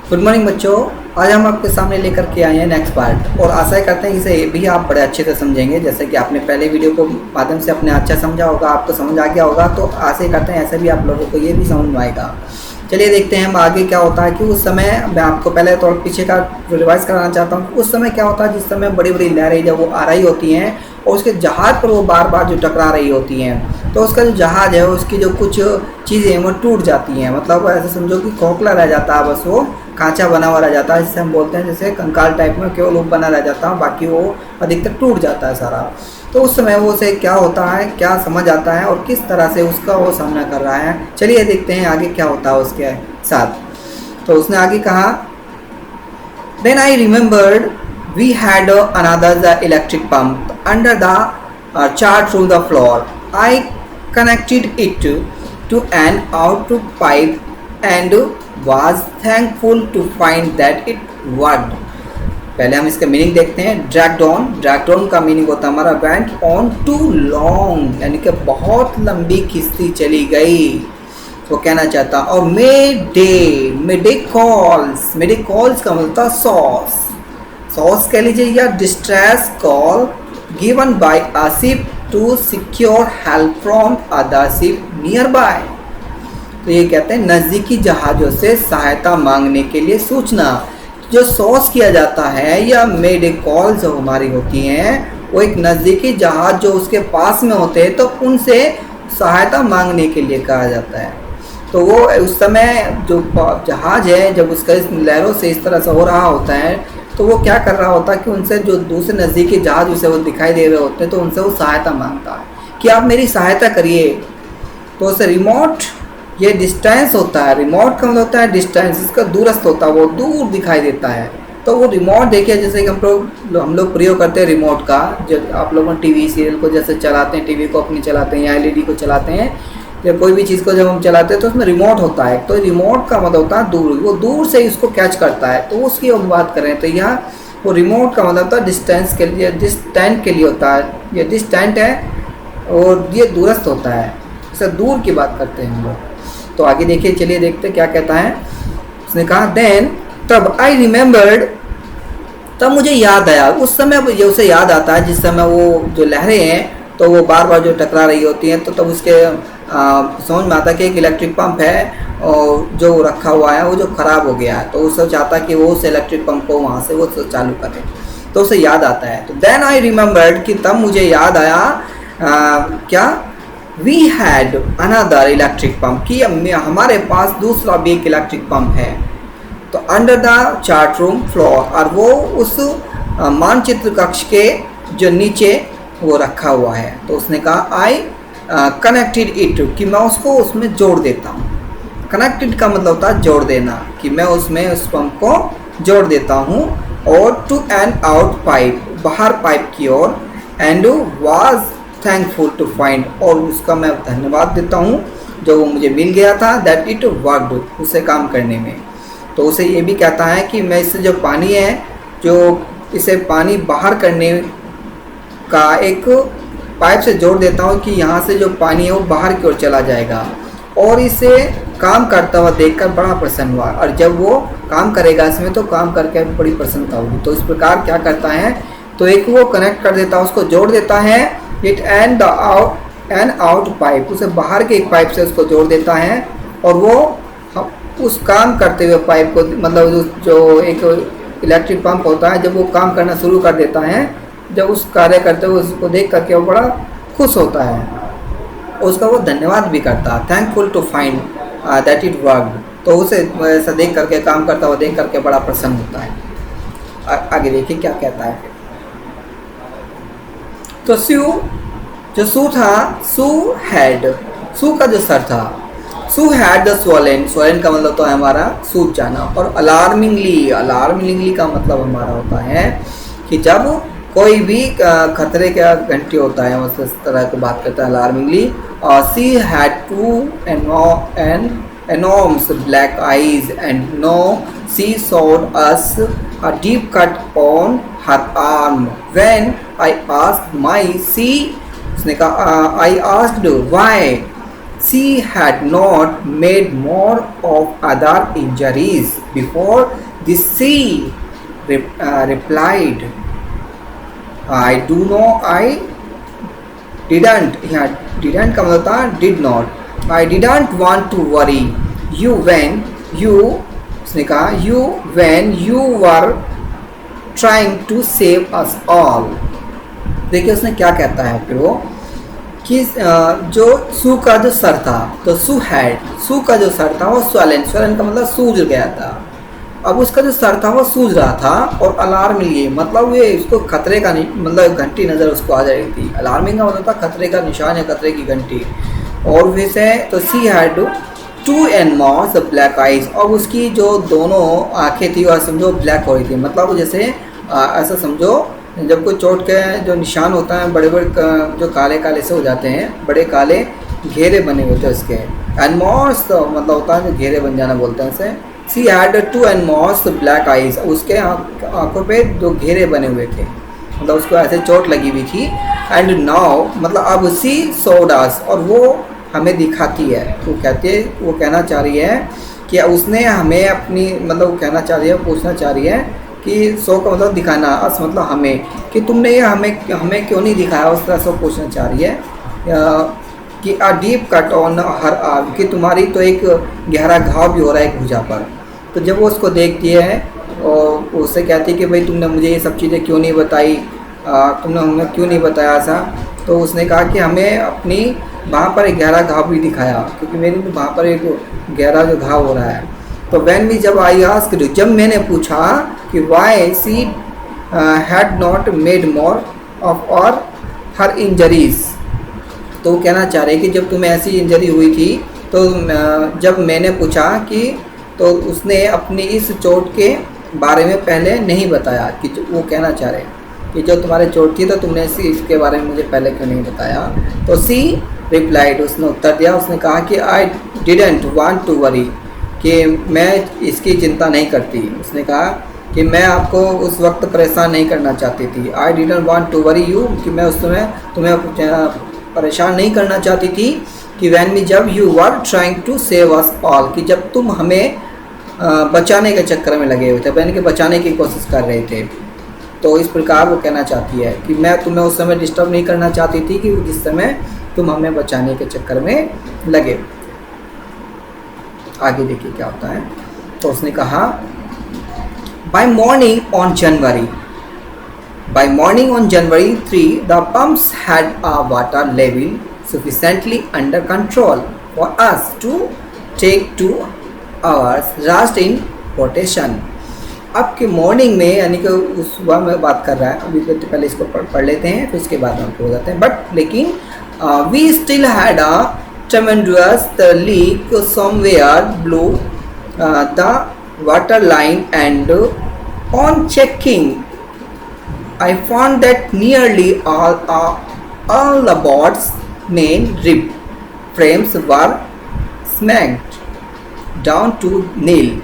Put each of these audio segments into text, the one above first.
Good morning बच्चों। आज हम आपके सामने लेकर के आए हैं नेक्स्ट पार्ट और आशा करते हैं इसे भी आप बड़े अच्छे से समझेंगे। जैसे कि आपने पहले वीडियो को माध्यम से अपने अच्छा समझा होगा, आपको समझ आ गया होगा, तो आशा करते हैं ऐसे भी आप लोगों को ये भी समझ में आएगा। चलिए देखते हैं हम आगे क्या होता है। कि उस समय मैं आपको पहले तो पीछे का रिवाइज कराना चाहता हूँ। उस समय क्या होता है, जिस समय बड़ी बड़ी लहरें जब वो आ रही होती हैं और उसके जहाज़ पर वो बार बार जो टकरा रही होती हैं, तो उसका जो जहाज़ है उसकी जो कुछ चीज़ें हैं वो टूट जाती हैं। मतलब ऐसे समझो कि खोखला रह जाता है, बस वो खांचा बना हुआ रह जाता है, जिसे हम बोलते हैं जैसे कंकाल टाइप में केवल वो बना रह जाता है, बाकी वो अधिकतर टूट जाता है सारा। तो उस समय वो से क्या होता है, क्या समझ आता है और किस तरह से उसका वो सामना कर रहा है। चलिए देखते हैं आगे क्या होता है उसके साथ। तो उसने आगे कहा, then I remembered we had another electric pump under the chart through the floor. I connected it to an output pipe and was thankful to find that it worked। पहले हम इसका मीनिंग देखते हैं। ड्रैग्ड ऑन का meaning होता है हमारा went on to long, यानी कि बहुत लंबी खिस्ती चली गई, वो कहना चाहता। और मेडे कॉल्स का मतलब सॉस कह लीजिए या distress call given by a ship to secure help from other ship nearby. तो ये कहते हैं नज़दीकी जहाज़ों से सहायता मांगने के लिए सूचना। जो सॉस किया जाता है या मेड कॉल जो हमारी होती हैं, वो एक नज़दीकी जहाज़ जो उसके पास में होते हैं तो उनसे सहायता मांगने के लिए कहा जाता है। तो वो उस समय जो जहाज़ है जब उसका इस लहरों से इस तरह से हो रहा होता है, तो वो क्या कर रहा होता है कि उनसे जो दूसरे नज़दीकी जहाज़ उसे वो दिखाई दे रहे होते हैं, तो उनसे वो सहायता मांगता है कि आप मेरी सहायता करिए। तो उसे रिमोट, ये डिस्टेंस होता है, रिमोट का मतलब होता है डिस्टेंस, इसका दूरस्थ होता है, वो दूर दिखाई देता है। तो वो रिमोट देखिए, जैसे कि हम लोग प्रयोग करते हैं रिमोट का, जब आप लोगों टीवी सीरियल को जैसे चलाते हैं, टीवी को अपनी चलाते हैं या एलईडी को चलाते हैं या कोई भी चीज़ को जब हम चलाते हैं तो उसमें रिमोट होता है। तो रिमोट का मतलब होता है दूर, वो दूर से इसको कैच करता है। तो उसकी हम बात करें तो यहाँ वो रिमोट का मतलब होता है डिस्टेंस के लिए, डिस्टेंट के लिए होता है। ये डिस्टेंट है और ये दूरस्थ होता है, इससे दूर की बात करते हैं हम लोग। तो आगे देखिए, चलिए देखते क्या कहता है। उसने कहा देन, तब आई रिमेंबर्ड, तब मुझे याद आया। उस समय ये उसे याद आता है जिस समय वो जो लहरें हैं तो वो बार बार जो टकरा रही होती हैं, तो तब उसके समझ में आता है कि एक इलेक्ट्रिक पंप है और जो रखा हुआ है वो जो ख़राब हो गया है, तो उसे चाहता कि वो उस इलेक्ट्रिक पंप को वहाँ से वो चालू करे। तो उसे याद आता है। तो देन आई रिमेंबर्ड कि तब मुझे याद आया क्या, we had another electric pump, कि हमारे पास दूसरा भी एक इलेक्ट्रिक पंप है। तो under the chart room floor, और वो उस मानचित्र कक्ष के जो नीचे वो रखा हुआ है। तो उसने कहा आई कनेक्टेड इट, कि मैं उसको उसमें जोड़ देता हूँ। कनेक्टेड का मतलब होता है जोड़ देना, कि मैं उसमें उस पंप को जोड़ देता हूँ। और टू एन आउट पाइप, बाहर पाइप की ओर, and was thankful to find, और उसका मैं धन्यवाद देता हूँ जो वो मुझे मिल गया था, दैट इट वर्कड, उसे काम करने में। तो उसे ये भी कहता है कि मैं इससे जो पानी है, जो इसे पानी बाहर करने का एक पाइप से जोड़ देता हूँ कि यहाँ से जो पानी है वो बाहर की ओर चला जाएगा। और इसे काम करता हुआ देखकर बड़ा प्रसन्न हुआ, और जब वो काम करेगा इसमें तो काम करके बड़ी प्रसन्नता होगी। तो इस प्रकार क्या करता है, तो एक वो कनेक्ट कर देता है, उसको जोड़ देता है, it end an out pipe, उसे बाहर के एक पाइप से उसको जोड़ देता है। और वो उस काम करते हुए पाइप को, मतलब जो एक इलेक्ट्रिक पंप होता है, जब वो काम करना शुरू कर देता है, जब उस कार्य करते हुए उसको देख करके वो बड़ा खुश होता है, उसका वो धन्यवाद भी करता है, thankful to find that it worked. तो उसे ऐसा देख करके, काम करता हुआ देख करके बड़ा प्रसन्न होता है। आगे देखिए क्या कहता है। तो सू था, सू का जो सर था, सू हैड द स्वोलेन का मतलब तो है हमारा सूझ जाना। और अलार्मिंगली का मतलब हमारा होता है कि जब कोई भी खतरे का घंटी होता है, मतलब इस तरह की बात करता है alarmingly. She had two enormous black eyes and no, she showed us a deep cut on her arm when I asked my, she, उसने कहा I asked why, She had not made more of other injuries before the sea replied. I do know I didn't. यहाँ didn't का मतलब था did not. I didn't want to worry you when you, उसने कहा you when you were trying to save us all. देखिए उसने क्या कहता है फिर वो कि जो सू का जो सर था, तो सू का जो सर था वो स्वलन का मतलब सूज गया था। अब उसका जो सर था वो सूज रहा था और अलार्म लिए मतलब ये उसको खतरे का मतलब घंटी नज़र उसको आ जाएगी थी। अलार्मिंग का मतलब था खतरे का निशान या खतरे की घंटी। और वैसे तो she had 2 enormous black eyes, और उसकी जो दोनों आंखें थी वह समझो ब्लैक हो रही थी। मतलब जैसे ऐसा समझो जब कोई चोट के जो निशान होता है बड़े बड़े जो काले काले से हो जाते हैं, बड़े काले घेरे बने होते हैं उसके। एनमॉस मतलब होता है जो घेरे बन जाना बोलते हैं उसे। She had 2 enormous black eyes, उसके आंखों पे 2 घेरे बने हुए थे, मतलब उसको ऐसे चोट लगी हुई थी। एंड नाउ मतलब अब सी शोड अस, और वो हमें दिखाती है। वो कहती है, वो कहना चाह रही है कि उसने हमें अपनी मतलब वो कहना चाह रही है, पूछना चाह रही है कि सो का मतलब दिखाना, अस मतलब हमें, कि तुमने ये हमें क्यों नहीं दिखाया, उस तरह से पूछना चाह रही है कि a deep cut on her arm, कि तुम्हारी तो एक गहरा घाव भी हो रहा है भुजा पर। तो जब वो उसको देखती है और उससे कहती है कि भाई तुमने मुझे ये सब चीज़ें क्यों नहीं बताई, तुमने हमें क्यों नहीं बताया ऐसा। तो उसने कहा कि हमें अपनी वहाँ पर एक गहरा घाव भी दिखाया, क्योंकि मेरी वहाँ पर एक गहरा जो घाव हो रहा है। तो वैन मी जब आई आस्क्ड, जब मैंने पूछा कि why she had not made more of और हर इंजरीज, तो वो कहना चाह रहे कि जब तुम्हें ऐसी इंजरी हुई थी तो जब मैंने पूछा कि तो उसने अपनी इस चोट के बारे में पहले नहीं बताया, कि वो कहना चाह रहे कि जो तुम्हारे चोट थी तो तुमने इसके बारे में मुझे पहले क्यों नहीं बताया। तो सी रिप्लाइड, उसने उत्तर दिया, उसने कहा कि I didn't want to worry, कि मैं इसकी चिंता नहीं करती। उसने कहा कि मैं आपको उस वक्त परेशान नहीं करना चाहती थी। I didn't want to worry you, कि मैं उस समय तुम्हें परेशान नहीं करना चाहती थी। कि वैन मी जब you were trying to save us all, कि जब तुम हमें बचाने के चक्कर में लगे हुए थे, यानी कि बचाने की कोशिश कर रहे थे। तो इस प्रकार वो कहना चाहती है कि मैं तुम्हें उस समय डिस्टर्ब नहीं करना चाहती थी कि जिस समय तुम हमें बचाने के चक्कर में लगे। आगे देखिए क्या होता है। तो उसने कहा by morning on January 3 the pumps had a water level sufficiently under control for us to take 2 hours rest in rotation। अब के मॉर्निंग में यानी कि उस सुबह में बात कर रहा है, अभी तो पहले इसको पढ़ लेते हैं फिर उसके बाद हम हो जाते हैं। बट लेकिन we still had a tremendous the leak somewhere below the water line, and on checking I found that nearly all the boat's main rib frames were smacked down to nil.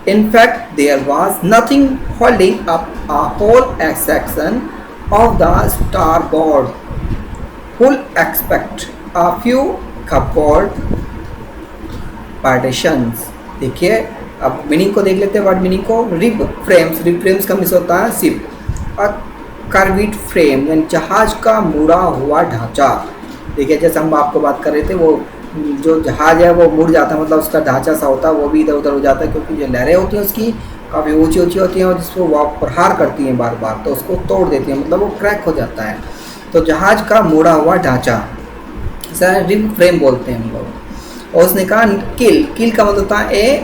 In fact, there was nothing holding up a whole section of the starboard hull except a few cupboard partitions। देखिए अब meaning को देख लेते हैं, word meaning को। Rib frames का miss होता है सिप। और कर्विड फ्रेम यानी जहाज का मुड़ा हुआ ढांचा। देखिए जैसे हम आपको बात कर रहे थे, वो जो जहाज है वो मुड़ जाता है, मतलब उसका ढांचा सा होता है वो भी इधर उधर हो जाता है, क्योंकि जो लहरें होती हैं उसकी काफ़ी ऊंची ऊंची होती हैं और जिसको वो प्रहार करती हैं बार बार, तो उसको तोड़ देती हैं, मतलब वो क्रैक हो जाता है। तो जहाज का मुड़ा हुआ ढांचा सर रिब फ्रेम बोलते हैं हम लोग। और उसने कहा किल का मतलब था a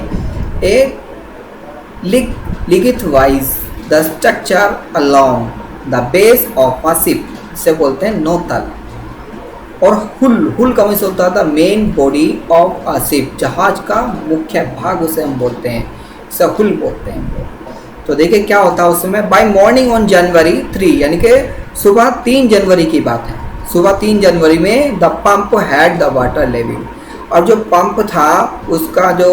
lengthwise the structure along the base of a ship, इसे बोलते हैं नौतल। और हुल का मतलब होता था main body of a ship, जहाज का मुख्य भाग उसे हम बोलते हैं, इसे हुल बोलते हैं हम लोग। तो देखिए क्या होता है उस समय। बाय मॉर्निंग ऑन जनवरी 3 यानी कि सुबह 3 जनवरी की बात है। सुबह 3 जनवरी में the pump had the water level, और जो पंप था उसका जो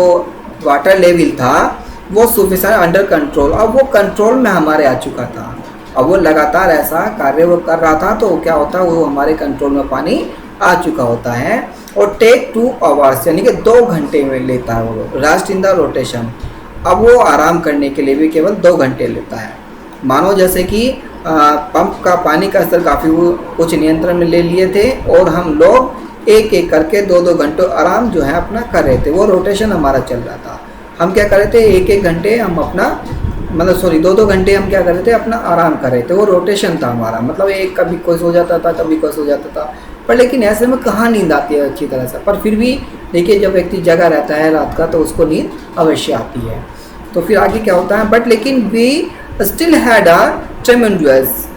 वाटर लेवल था वो सफिशिएंट अंडर कंट्रोल, अब वो कंट्रोल में हमारे आ चुका था। अब वो लगातार ऐसा कार्य वो कर रहा था, तो क्या होता है वो हमारे कंट्रोल में पानी आ चुका होता है। और टेक 2 आवर्स यानी कि 2 घंटे में लेता है वो रेस्ट इन द रोटेशन। अब वो आराम करने के लिए भी केवल 2 घंटे लेता है। मानो जैसे कि पंप का पानी का स्तर काफ़ी कुछ नियंत्रण में ले लिए थे और हम लोग एक एक करके 2-2 घंटों आराम जो है अपना कर रहे थे। वो रोटेशन हमारा चल रहा था। हम क्या कर रहे थे, एक एक घंटे हम अपना मतलब सॉरी 2-2 घंटे हम क्या कर रहे थे, अपना आराम कर रहे थे। वो रोटेशन था हमारा, मतलब एक कभी कोई सो जाता था, कभी कोई सो जाता था। पर लेकिन ऐसे में कहाँ नींद आती है अच्छी तरह से। पर फिर भी देखिए जब व्यक्ति जगा रहता है रात का तो उसको नींद अवश्य आती है। तो फिर आगे क्या होता है, बट लेकिन we still had a tremendous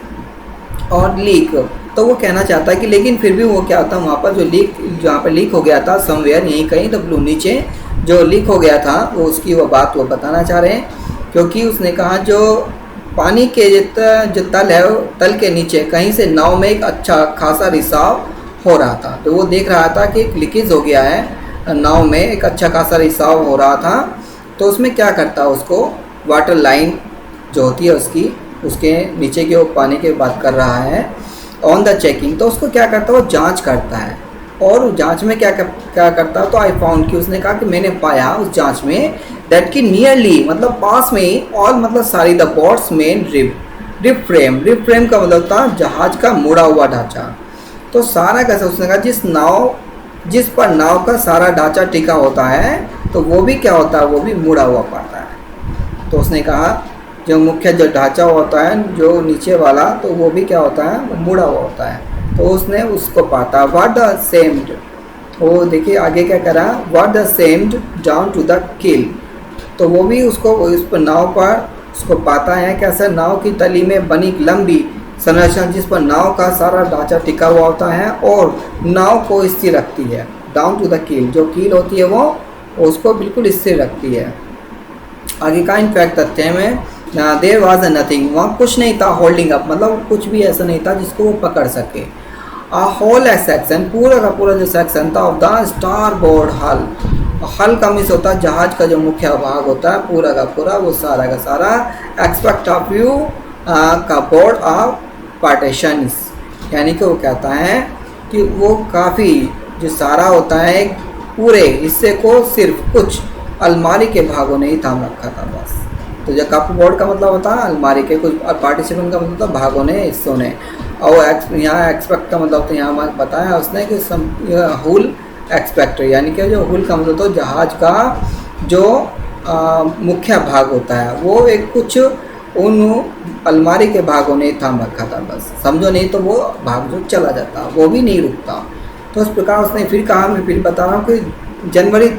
और लीक। तो वो कहना चाहता है कि लेकिन फिर भी वो क्या होता है, वहाँ पर जो लीक, जहाँ पर लीक हो गया था समवेयर यहीं कहीं तो ब्लू नीचे जो लीक हो गया था वो उसकी वो बात वो बताना चाह रहे हैं। क्योंकि उसने कहा जो पानी के जो तल है तल के नीचे कहीं से नाव में एक अच्छा खासा रिसाव हो रहा था। तो वो देख रहा था कि एक लीकेज हो गया है नाव में, एक अच्छा खासा रिसाव हो रहा था। तो उसमें क्या करता है, उसको वाटर लाइन जो होती है उसके नीचे की वो पानी की बात कर रहा है ऑन द चेकिंग। तो उसको क्या करता है, वो जांच करता है। और जांच में क्या करता है, तो आई फाउंड कि उसने कहा कि मैंने पाया उस जांच में दैट कि नियरली मतलब पास में ही ऑल मतलब सारी the boats main rib frame का मतलब था जहाज का मुड़ा हुआ ढांचा। तो सारा कैसे, उसने कहा जिस पर नाव का सारा ढांचा टिका होता है तो वो भी क्या होता है, वो भी मुड़ा हुआ पाता है। तो उसने कहा जो मुख्य जो ढांचा होता है जो नीचे वाला, तो वो भी क्या होता है, वो मुड़ा हुआ होता है। तो उसने उसको पाता व्हाट द सेम्ड, वो देखिए आगे क्या करा, what the seemed down to the kill. तो वो भी उसको उस पर नाव पर उसको पाता है कैसे, नाव की तली में बनी एक लंबी संरचना जिस पर नाव का सारा ढांचा टिका हुआ होता है और नाव को स्थिर रखती है। डाउन टू द कील, जो कील होती है वो उसको बिल्कुल स्थिर रखती है। आगे का इनफैक्ट तथ्य में देयर वाज नथिंग, वहाँ कुछ नहीं था होल्डिंग अप, मतलब कुछ भी ऐसा नहीं था जिसको वो पकड़ सके। आ होल सेक्शन, पूरा का पूरा जो सेक्शन था ऑफ द स्टार बोर्ड हल, हल का मिस होता है जहाज का जो मुख्य भाग होता है, पूरा का पूरा वो सारा का सारा एक्सपेक्ट ऑफ व्यू का बोर्ड ऑफ पार्टीशंस, यानी कि वो कहता है कि वो काफ़ी जो सारा होता है पूरे हिस्से को सिर्फ कुछ अलमारी के भागों ने ही थाम रखा था बस। तो जो कप बोर्ड का मतलब होता है अलमारी के, कुछ पार्टिसिपेंट का मतलब होता भागों ने, हिस्सों ने। और यहाँ एक्सपेक्ट का मतलब तो यहाँ बताया उसने कि हुल एक्सपेक्टर, यानी कि जो हुल का मतलब तो जहाज का जो मुख्य भाग होता है वो एक कुछ उन अलमारी के भागों ने थाम रखा था बस, समझो। नहीं तो वो भाग जो चला जाता वो भी नहीं रुकता। तो इस प्रकार उसने फिर कहा, मैं फिर बता रहा हूँ कि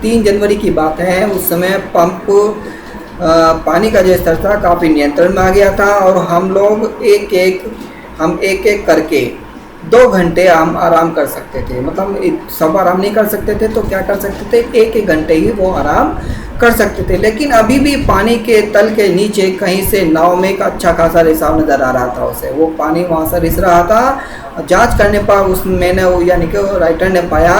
3 जनवरी की बात है। उस समय पंप पानी का जो स्तर था काफ़ी नियंत्रण में आ गया था और हम लोग एक एक करके 2 घंटे हम आराम कर सकते थे। मतलब सब आराम नहीं कर सकते थे तो क्या कर सकते थे, एक घंटे ही वो आराम कर सकते थे। लेकिन अभी भी पानी के तल के नीचे कहीं से नाव में एक अच्छा खासा रिसाव नज़र आ रहा था उसे, वो पानी वहाँ से रिस रहा था। जांच करने पर मैंने यानी कि राइटर ने पाया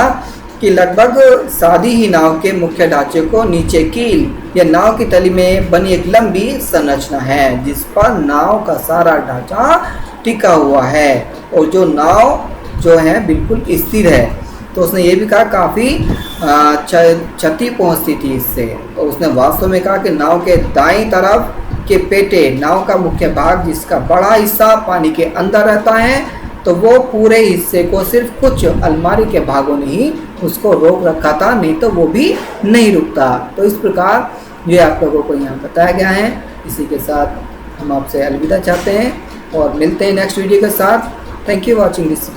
कि लगभग सादी ही नाव के मुख्य ढांचे को नीचे कील या नाव की तली में बनी एक लंबी संरचना है जिस पर नाव का सारा ढांचा टिका हुआ है और जो नाव जो है बिल्कुल स्थिर है। तो उसने ये भी कहा काफ़ी क्षति पहुंचती थी इससे। तो उसने वास्तव में कहा कि नाव के दाईं तरफ के पेटे, नाव का मुख्य भाग जिसका बड़ा हिस्सा पानी के अंदर रहता है, तो वो पूरे हिस्से को सिर्फ कुछ अलमारी के भागों ने ही उसको रोक रखा था, नहीं तो वो भी नहीं रुकता। तो इस प्रकार ये आप लोगों को यहाँ बताया गया है। इसी के साथ हम आपसे अलविदा चाहते हैं और मिलते हैं नेक्स्ट वीडियो के साथ। Thank you watching this.